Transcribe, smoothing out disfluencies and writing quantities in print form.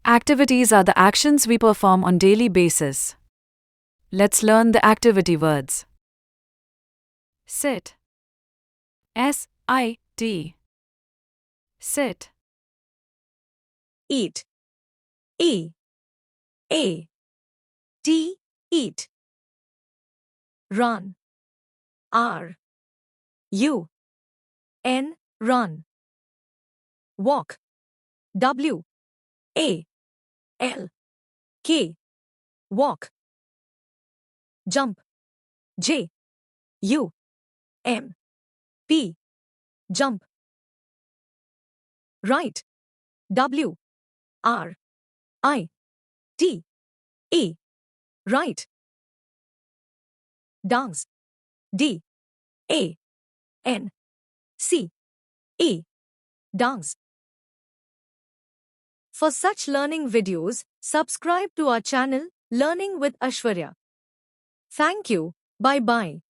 Activities are the actions we perform on daily basis. Let's learn the activity words. Sit. S-I-T. Sit. Eat. E-A-T. Eat. Run. R-U-N. Run. Walk. W-A-L-K. Walk. Jump. J-U-M-P. Jump. Write. W-R-I-T-E. Write. Dance. D-A-N-C-E. Dance. For such learning videos, subscribe to our channel, Learning with Ashwarya. Thank you. Bye-bye.